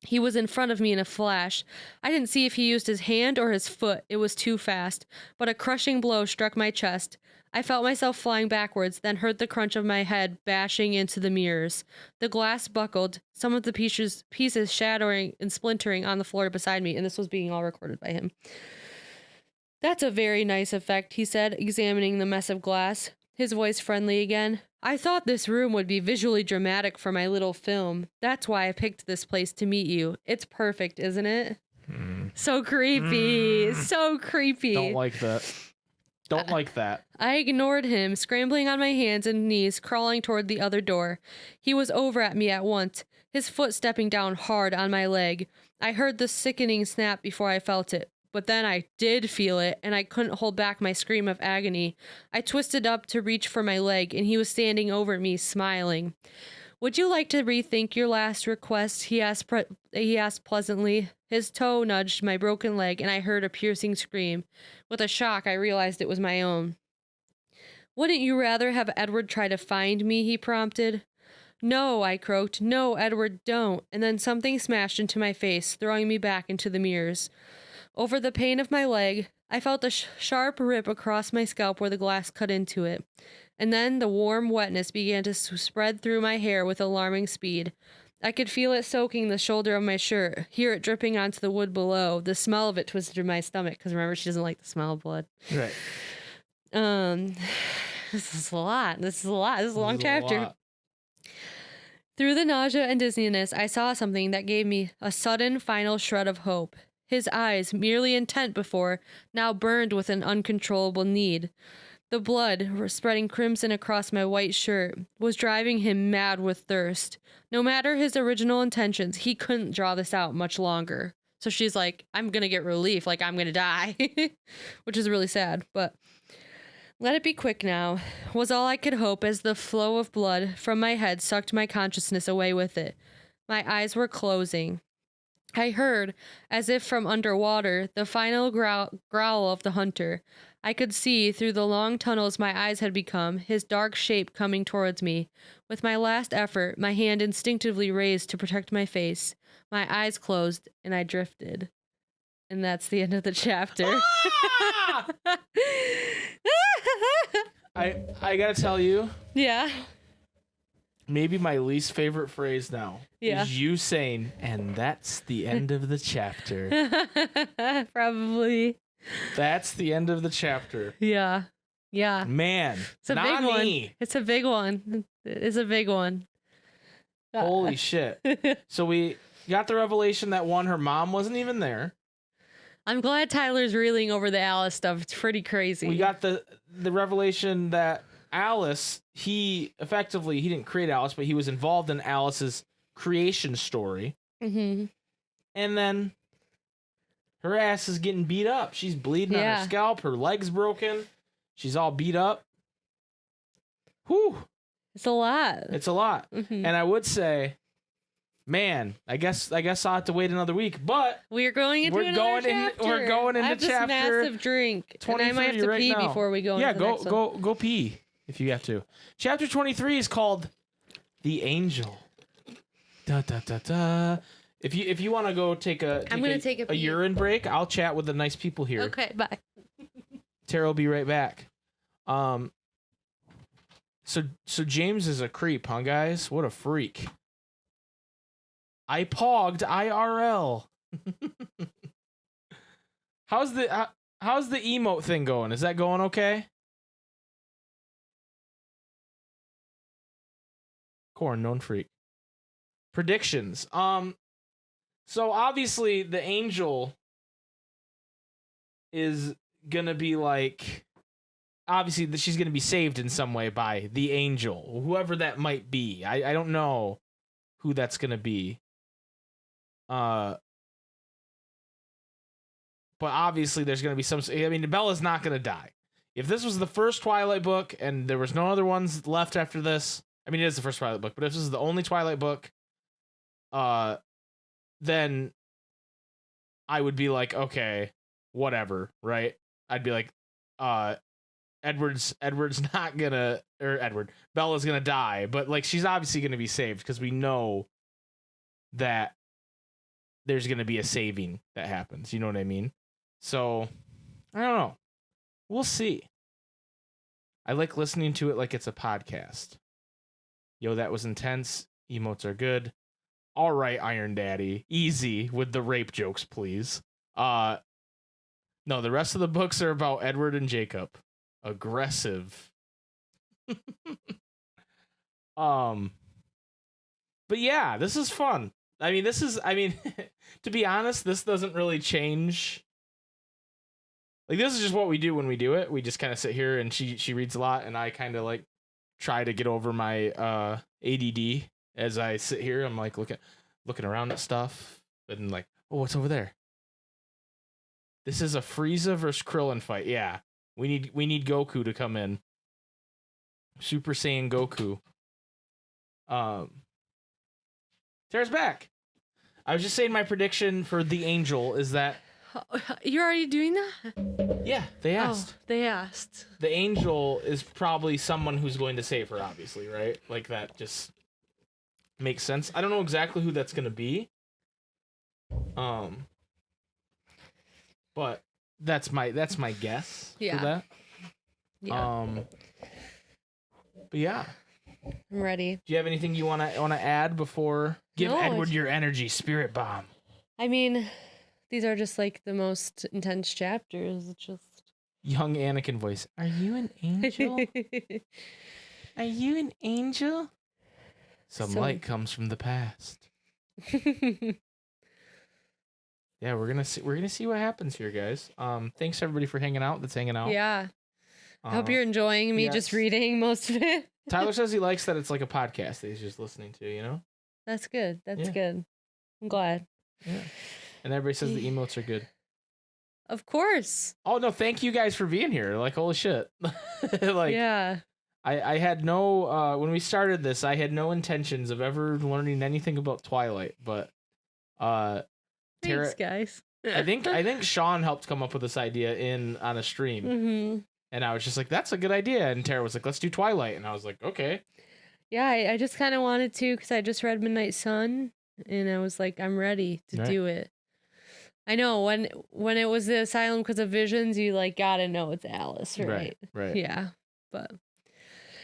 He was in front of me in a flash. I didn't see if he used his hand or his foot. It was too fast, but a crushing blow struck my chest. I felt myself flying backwards, then heard the crunch of my head bashing into the mirrors. The glass buckled, some of the pieces shattering and splintering on the floor beside me, and this was being all recorded by him. That's a very nice effect, he said, examining the mess of glass, his voice friendly again. I thought this room would be visually dramatic for my little film. That's why I picked this place to meet you. It's perfect, isn't it? So creepy. So creepy. Don't like that. Don't like that. I ignored him, scrambling on my hands and knees, crawling toward the other door. He was over at me at once, his foot stepping down hard on my leg. I heard the sickening snap before I felt it. But then I did feel it, and I couldn't hold back my scream of agony. I twisted up to reach for my leg, and he was standing over me, smiling. Would you like to rethink your last request? He asked pleasantly. His toe nudged my broken leg, and I heard a piercing scream. With a shock, I realized it was my own. Wouldn't you rather have Edward try to find me? He prompted. No, I croaked. No, Edward, don't. And then something smashed into my face, throwing me back into the mirrors. Over the pain of my leg, I felt a sharp rip across my scalp where the glass cut into it. And then the warm wetness began to spread through my hair with alarming speed. I could feel it soaking the shoulder of my shirt, hear it dripping onto the wood below. The smell of it twisted my stomach, because remember, she doesn't like the smell of blood. Right. This is a lot. This is a long chapter. Through the nausea and dizziness, I saw something that gave me a sudden final shred of hope. His eyes, merely intent before, now burned with an uncontrollable need. The blood, spreading crimson across my white shirt, was driving him mad with thirst. No matter his original intentions, he couldn't draw this out much longer. So she's like, I'm gonna get relief, like I'm gonna die. Which is really sad, but... Let it be quick now, was all I could hope as the flow of blood from my head sucked my consciousness away with it. My eyes were closing. I heard, as if from underwater, the final growl of the hunter. I could see, through the long tunnels my eyes had become, his dark shape coming towards me. With my last effort, my hand instinctively raised to protect my face. My eyes closed, and I drifted. And that's the end of the chapter. Ah! I gotta tell you. Yeah. Maybe my least favorite phrase now is you saying, and that's the end of the chapter. Probably. That's the end of the chapter. Yeah. Yeah. Man. It's a big one. It's a big one. It's a big one. Holy shit. So we got the revelation that one, her mom wasn't even there. I'm glad Tyler's reeling over the Alice stuff. It's pretty crazy. We got the revelation that Alice, he didn't create Alice, but he was involved in Alice's creation story. Mm-hmm. And then her ass is getting beat up. She's bleeding on her scalp. Her leg's broken. She's all beat up. Whew. It's a lot. It's a lot. Mm-hmm. And I would say, man, I guess I'll have to wait another week. But we're going into another chapter. We're going into I have chapter this massive drink, and I might have to pee before we go. Into the next one. Go pee if you have to. Chapter 23 is called The Angel. Da da da da. If you want to go take a urine break, I'll chat with the nice people here. Okay, bye. Tara will be right back. So James is a creep, huh, guys? What a freak. I pogged IRL. How's the emote thing going? Is that going okay? Corn, known freak. Predictions. So obviously the angel is gonna be like, obviously she's gonna be saved in some way by the angel, whoever that might be. I don't know who that's gonna be. But obviously there's gonna be some. I mean, Bella's not gonna die. If this was the first Twilight book and there was no other ones left after this, I mean, it is the first Twilight book, but if this is the only Twilight book, then I would be like, okay, whatever, right? I'd be like, Edward's not gonna, or Bella's gonna die, but like she's obviously gonna be saved because we know that there's gonna be a saving that happens. You know what I mean? So I don't know. We'll see. I like listening to it like it's a podcast. Yo, that was intense. Emotes are good. All right, Iron Daddy. Easy with the rape jokes, please. No, the rest of the books are about Edward and Jacob. Aggressive. But yeah, this is fun. I mean, to be honest, this doesn't really change. Like, this is just what we do when we do it. We just kind of sit here and she reads a lot and I kind of like try to get over my ADD as I sit here. I'm like looking around at stuff and like, oh, what's over there? This is a Frieza versus Krillin fight. Yeah. We need Goku to come in. Super Saiyan Goku. Tara's back. I was just saying my prediction for the angel is that you're already doing that? Yeah, they asked. Oh, they asked. The angel is probably someone who's going to save her, obviously, right? Like that just makes sense. I don't know exactly who that's going to be. But that's my guess for that. Yeah. But yeah. I'm ready. Do you have anything you wanna add before give Edward your energy spirit bomb? I mean, these are just like the most intense chapters. It's just young Anakin voice. Are you an angel? Are you an angel? Some light comes from the past. Yeah, we're gonna see what happens here, guys. Thanks everybody for hanging out. That's hanging out. Yeah. I hope you're enjoying me just reading most of it. Tyler says he likes that it's like a podcast that he's just listening to, you know? That's good. That's good. I'm glad. Yeah. And everybody says the emotes are good. Of course. Oh, no, thank you guys for being here. Like, holy shit. Like, yeah. I had no, when we started this, I had no intentions of ever learning anything about Twilight, but, thanks, guys. I think Sean helped come up with this idea on a stream. Mm-hmm. And I was just like, that's a good idea. And Tara was like, let's do Twilight. And I was like, okay. Yeah, I just kind of wanted to because I just read Midnight Sun. And I was like, I'm ready to do it. I know when it was the Asylum because of Visions, you like gotta know it's Alice, right? Right. Yeah, but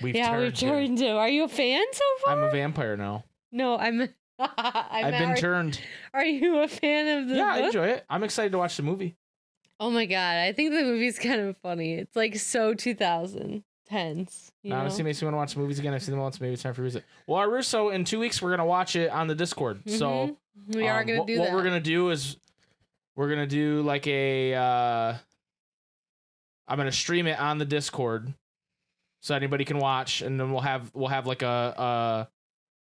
we've turned to. Are you a fan so far? I'm a vampire now. No, I've been turned. Are you a fan of the book? I enjoy it. I'm excited to watch the movie. Oh my god, I think the movie's kind of funny. It's like so 2010s. Honestly, makes me want to watch the movies again. I've seen them once. Maybe it's time for revisit. Well, Russo, in 2 weeks, we're gonna watch it on the Discord. Mm-hmm. So we are gonna do that. What we're gonna do is we're gonna do like a. I'm gonna stream it on the Discord, so anybody can watch, and then we'll have like a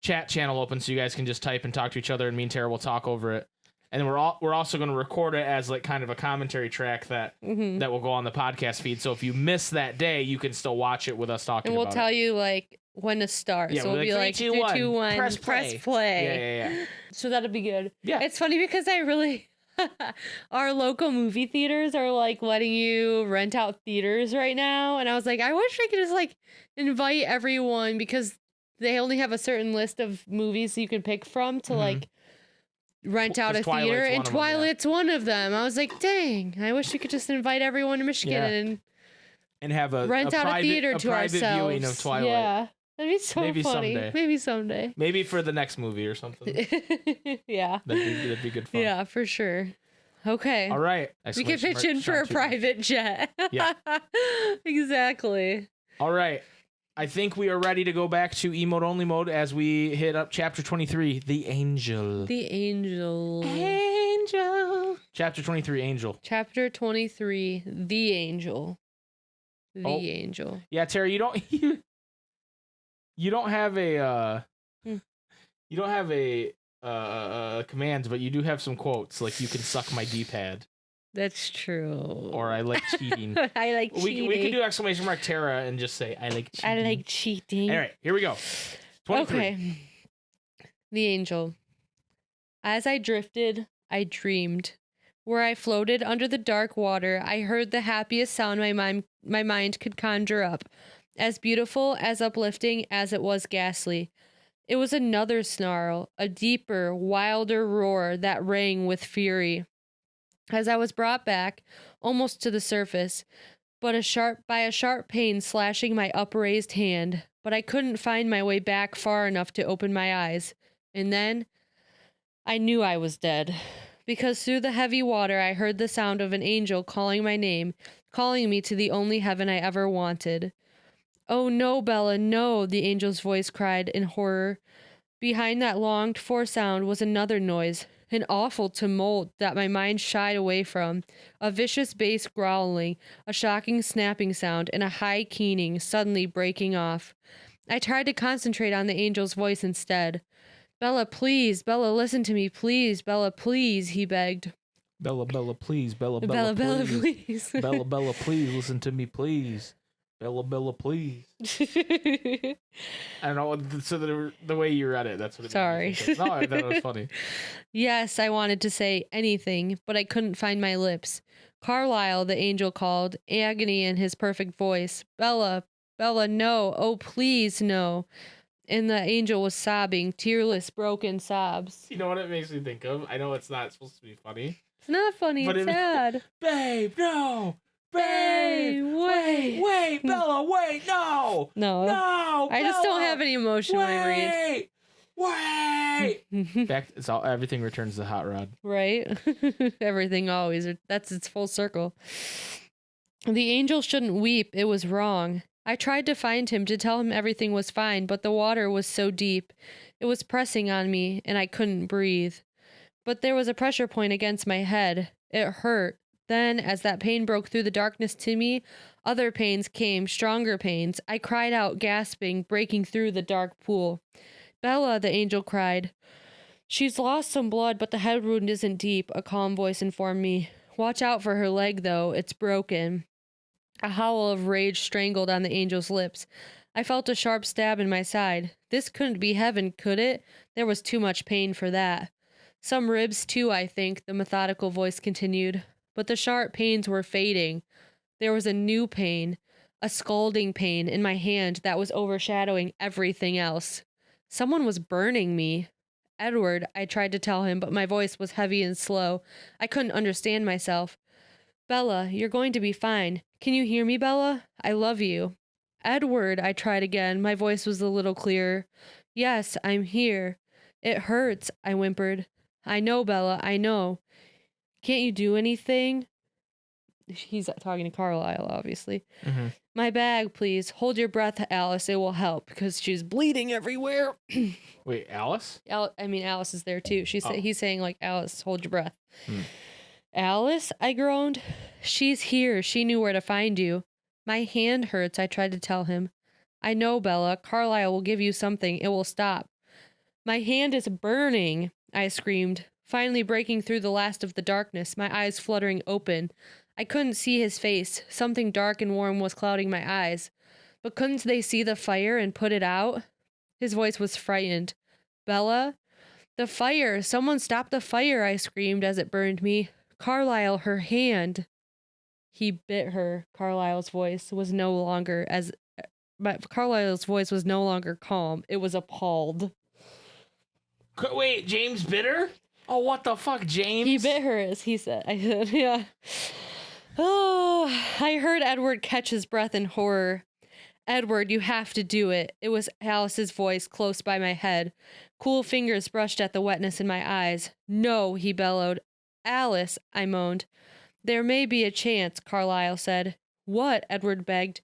chat channel open, so you guys can just type and talk to each other, and me and Tara will talk over it. And then we're also going to record it as like kind of a commentary track that will go on the podcast feed. So if you miss that day, you can still watch it with us talking. And we'll tell you like when to start. Yeah, so we'll be like 3, 2, 1, press play. Yeah. So that'll be good. Yeah, it's funny because I really our local movie theaters are like letting you rent out theaters right now, and I was like, I wish I could just like invite everyone because they only have a certain list of movies you can pick from to like. Rent out a theater, and Twilight's one of them. I was like, dang, I wish we could just invite everyone to Michigan and have a rent out a theater to ourselves. Viewing of Twilight. Yeah, that'd be so funny. Maybe someday. Maybe for the next movie or something. Yeah, that'd be good fun. Yeah, for sure. Okay. All right. We can pitch in for a private jet. Yeah. Exactly. All right. I think we are ready to go back to emote only mode as we hit up chapter 23, The Angel. The Angel. Angel. Chapter 23, Angel. Chapter 23, The Angel. The Angel. Yeah, Tara, you don't have a you don't have a commands, but you do have some quotes like you can suck my D-pad. That's true. Or I like cheating. I like cheating. We can do exclamation mark Tara and just say I like cheating. I like cheating. All right, here we go. 23. Okay. The Angel. As I drifted, I dreamed. Where I floated under the dark water, I heard the happiest sound my mind could conjure up, as beautiful, as uplifting as it was ghastly. It was another snarl, a deeper, wilder roar that rang with fury. As I was brought back, almost to the surface, by a sharp pain slashing my upraised hand, but I couldn't find my way back far enough to open my eyes. And then, I knew I was dead, because through the heavy water I heard the sound of an angel calling my name, calling me to the only heaven I ever wanted. Oh no, Bella, no, the angel's voice cried in horror. Behind that longed-for sound was another noise, an awful tumult that my mind shied away from, a vicious bass growling, a shocking snapping sound, and a high keening suddenly breaking off. I tried to concentrate on the angel's voice instead. Bella, please, Bella, listen to me, please, Bella, please, he begged. Bella, Bella, please, Bella, Bella, Bella, please. Bella, Bella, please, listen to me, please. Bella, Bella, please. I don't know. So the way you read it, that's what it Sorry. No, I thought it was funny. Yes, I wanted to say anything, but I couldn't find my lips. Carlisle, the angel called, agony in his perfect voice. Bella, Bella, no. Oh, please, no. And the angel was sobbing, tearless, broken sobs. You know what it makes me think of? I know it's not supposed to be funny. It's not funny, it's sad. Babe, no. Babe, wait, Bella, wait, no, No. I just don't have any emotion when I read. Wait. Everything returns to Hot Rod. Right? Everything always. That's its full circle. The angel shouldn't weep. It was wrong. I tried to find him to tell him everything was fine, but the water was so deep. It was pressing on me, and I couldn't breathe. But there was a pressure point against my head. It hurt. Then, as that pain broke through the darkness to me, other pains came, stronger pains. I cried out, gasping, breaking through the dark pool. Bella, the angel cried. She's lost some blood, but the head wound isn't deep, a calm voice informed me. Watch out for her leg, though. It's broken. A howl of rage strangled on the angel's lips. I felt a sharp stab in my side. This couldn't be heaven, could it? There was too much pain for that. Some ribs, too, I think, the methodical voice continued. But the sharp pains were fading. There was a new pain, a scalding pain in my hand that was overshadowing everything else. Someone was burning me. Edward, I tried to tell him, but my voice was heavy and slow. I couldn't understand myself. Bella, you're going to be fine. Can you hear me, Bella? I love you. Edward, I tried again. My voice was a little clearer. Yes, I'm here. It hurts, I whimpered. I know, Bella, I know. Can't you do anything? He's talking to Carlisle, obviously. Mm-hmm. My bag, please. Hold your breath, Alice. It will help, because she's bleeding everywhere. Wait, Alice? Alice is there, too. He's saying, like, Alice, hold your breath. Hmm. Alice, I groaned. She's here. She knew where to find you. My hand hurts, I tried to tell him. I know, Bella. Carlisle will give you something. It will stop. My hand is burning, I screamed, finally breaking through the last of the darkness, my eyes fluttering open. I couldn't see his face. Something dark and warm was clouding my eyes. But couldn't they see the fire and put it out? His voice was frightened. Bella? The fire! Someone stop the fire, I screamed as it burned me. Carlisle, her hand. He bit her. Carlisle's voice was no longer calm. It was appalled. Wait, James bit her? Oh, what the fuck, James? He bit her, as he said. I said, yeah. Oh, I heard Edward catch his breath in horror. Edward, you have to do it. It was Alice's voice close by my head. Cool fingers brushed at the wetness in my eyes. No, he bellowed. Alice, I moaned. There may be a chance, Carlisle said. What? Edward begged.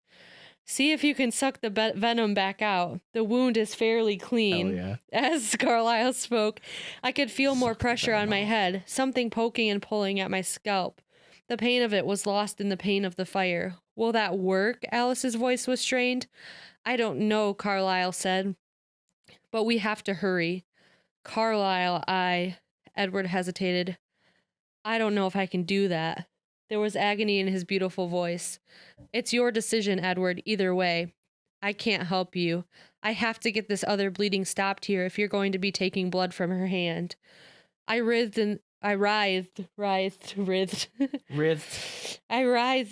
See if you can suck the venom back out. The wound is fairly clean. Hell yeah. As Carlisle spoke, I could feel more pressure on my head, something poking and pulling at my scalp. The pain of it was lost in the pain of the fire. Will that work? Alice's voice was strained. I don't know, Carlisle said. But we have to hurry. Carlisle, Edward hesitated. I don't know if I can do that. There was agony in his beautiful voice. It's your decision, Edward, either way. I can't help you. I have to get this other bleeding stopped here if you're going to be taking blood from her hand. I writhed. I writhed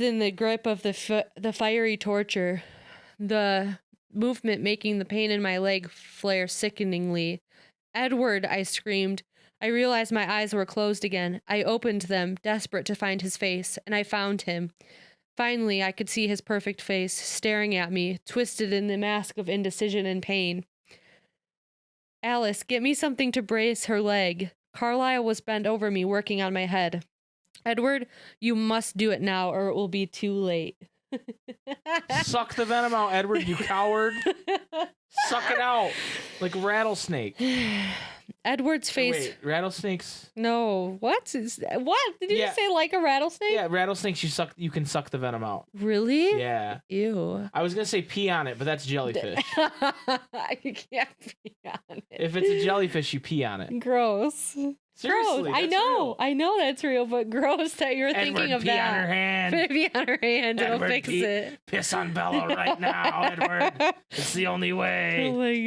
in the grip of the fiery torture, the movement making the pain in my leg flare sickeningly. Edward, I screamed. I realized my eyes were closed again. I opened them, desperate to find his face, and I found him. Finally, I could see his perfect face, staring at me, twisted in the mask of indecision and pain. Alice, get me something to brace her leg. Carlisle was bent over me, working on my head. Edward, you must do it now, or it will be too late. Suck the venom out, Edward, you coward. Suck it out like a rattlesnake. Edward's face. Wait, rattlesnakes? No. What? What? Did you say like a rattlesnake? Yeah, rattlesnakes, you can suck the venom out. Really? Yeah. Ew. I was going to say pee on it, but that's jellyfish. You can't pee on it. If it's a jellyfish, you pee on it. Gross. Seriously, gross. I know that's real, but gross that you're thinking of pee that. On her hand. Pee on her hand. It'll fix it. Piss on Bella right now, Edward. It's the only way. Oh my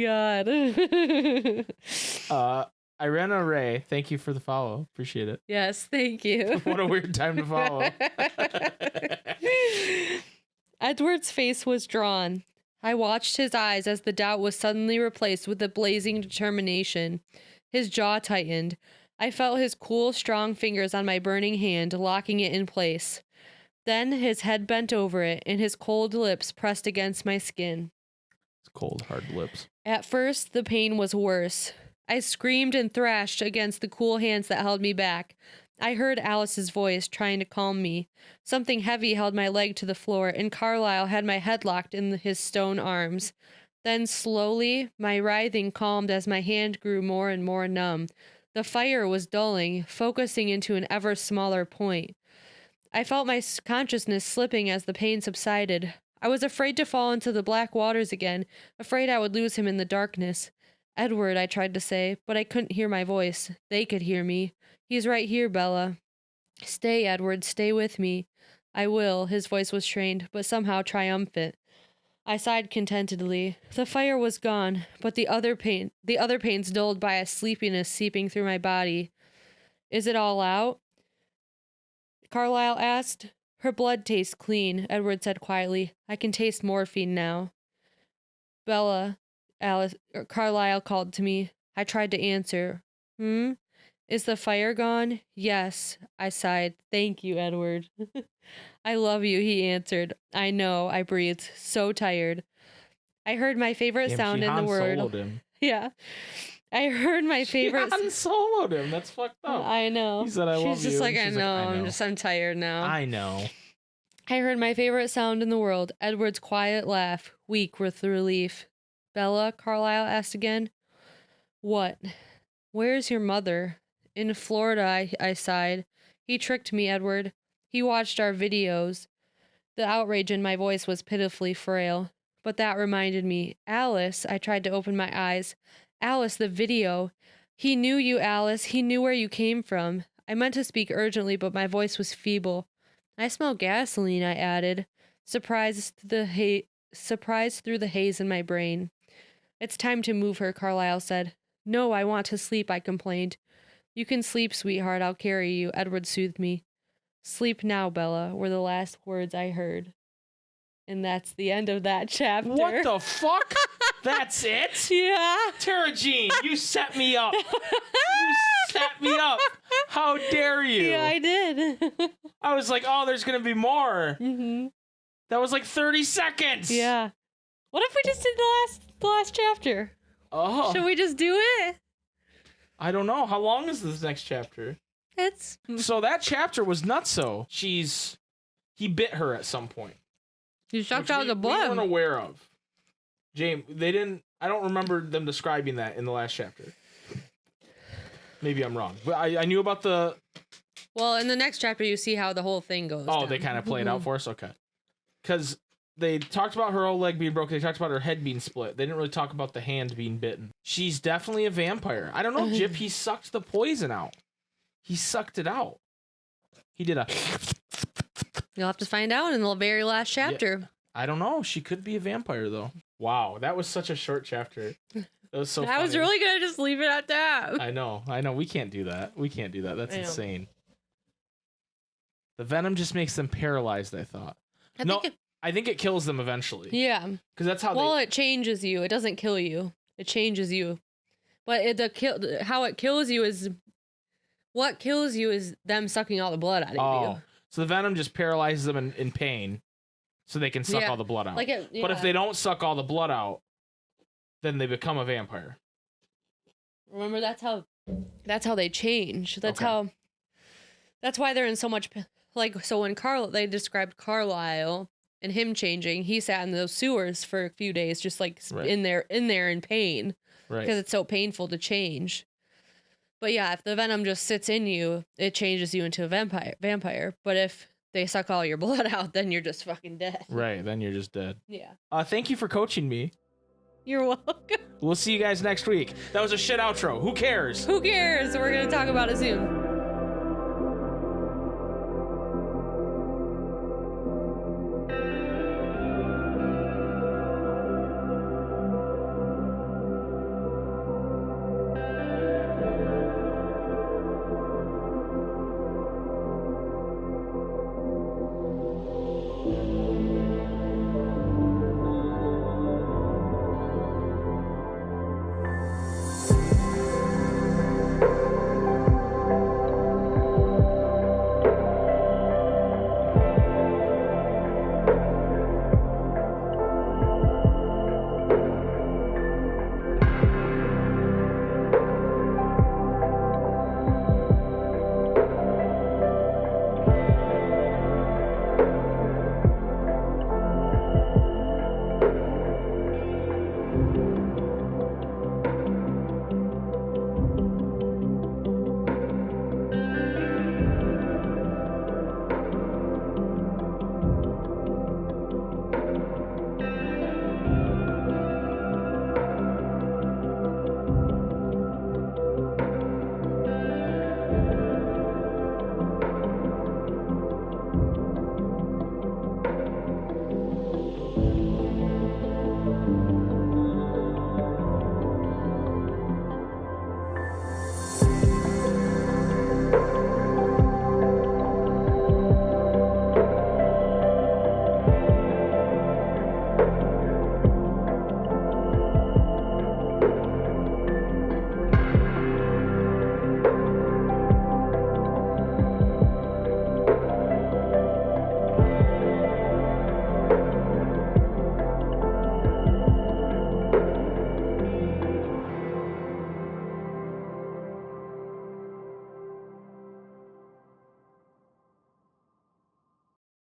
god. Irena Ray, thank you for the follow. Appreciate it. Yes, thank you. What a weird time to follow. Edward's face was drawn. I watched his eyes as the doubt was suddenly replaced with a blazing determination. His jaw tightened. I felt his cool, strong fingers on my burning hand, locking it in place. Then his head bent over it, and his cold lips pressed against my skin. It's cold, hard lips. At first, the pain was worse. I screamed and thrashed against the cool hands that held me back. I heard Alice's voice trying to calm me. Something heavy held my leg to the floor, and Carlisle had my head locked in his stone arms. Then, slowly, my writhing calmed as my hand grew more and more numb. The fire was dulling, focusing into an ever smaller point. I felt my consciousness slipping as the pain subsided. I was afraid to fall into the black waters again, afraid I would lose him in the darkness. Edward, I tried to say, but I couldn't hear my voice. They could hear me. He's right here, Bella. Stay, Edward, stay with me. I will. His voice was strained, but somehow triumphant. I sighed contentedly. The fire was gone, but the other pains dulled by a sleepiness seeping through my body. Is it all out? Carlisle asked. Her blood tastes clean, Edward said quietly. I can taste morphine now. Bella, Carlisle called to me. I tried to answer. Is the fire gone? Yes, I sighed. Thank you, Edward. I love you, he answered. I know, I breathed, so tired. I heard my favorite sound in the world. Him. Yeah. I heard my favorite. Han soloed him. That's fucked up. I know. He said, I love you. She's just like, I know. Like, I'm tired now. I know. I heard my favorite sound in the world, Edward's quiet laugh, weak with relief. Bella, Carlisle asked again. What? Where's your mother? In Florida, I sighed. He tricked me, Edward. He watched our videos. The outrage in my voice was pitifully frail. But that reminded me. Alice, I tried to open my eyes. Alice, the video. He knew you, Alice. He knew where you came from. I meant to speak urgently, but my voice was feeble. I smell gasoline, I added, surprised through the haze in my brain. It's time to move her, Carlisle said. No, I want to sleep, I complained. You can sleep, sweetheart, I'll carry you, Edward soothed me. Sleep now, Bella, were the last words I heard. And that's the end of that chapter. What the fuck? That's it? Yeah. Tara Jean, you set me up. You set me up. How dare you? Yeah, I did. I was like, oh, there's going to be more. Mm-hmm. That was like 30 seconds. Yeah. What if we just did the last chapter? Oh. Should we just do it? I don't know. How long is this next chapter? So that chapter was nutso. He bit her at some point. You sucked out the blood. We weren't aware of. James, I don't remember them describing that in the last chapter. Maybe I'm wrong. But I knew about the... Well, in the next chapter, you see how the whole thing goes. Oh, down. they kind of play it out for us? Okay. Because they talked about her old leg being broken. They talked about her head being split. They didn't really talk about the hand being bitten. She's definitely a vampire. I don't know, Jip. He sucked the poison out. He sucked it out. He did a... You'll have to find out in the very last chapter. Yeah. I don't know. She could be a vampire, though. Wow, that was such a short chapter. That was so funny. I was really going to just leave it at that. I know. We can't do that. That's insane. The venom just makes them paralyzed, I thought. I think it kills them eventually. Yeah. Because that's how it changes you. It doesn't kill you. It changes you. But how it kills you is... What kills you is them sucking all the blood out of you. So the venom just paralyzes them in pain so they can suck all the blood out. But if they don't suck all the blood out, then they become a vampire. Remember, that's how they change. That's why they're in so much... So when they described Carlisle and him changing, he sat in those sewers for a few days, just in there in pain. Right. Because it's so painful to change. But yeah, if the venom just sits in you, it changes you into a vampire. But if they suck all your blood out, then you're just fucking dead. Right, then you're just dead. Yeah. Thank you for coaching me. You're welcome. We'll see you guys next week. That was a shit outro. Who cares? Who cares? We're going to talk about it soon.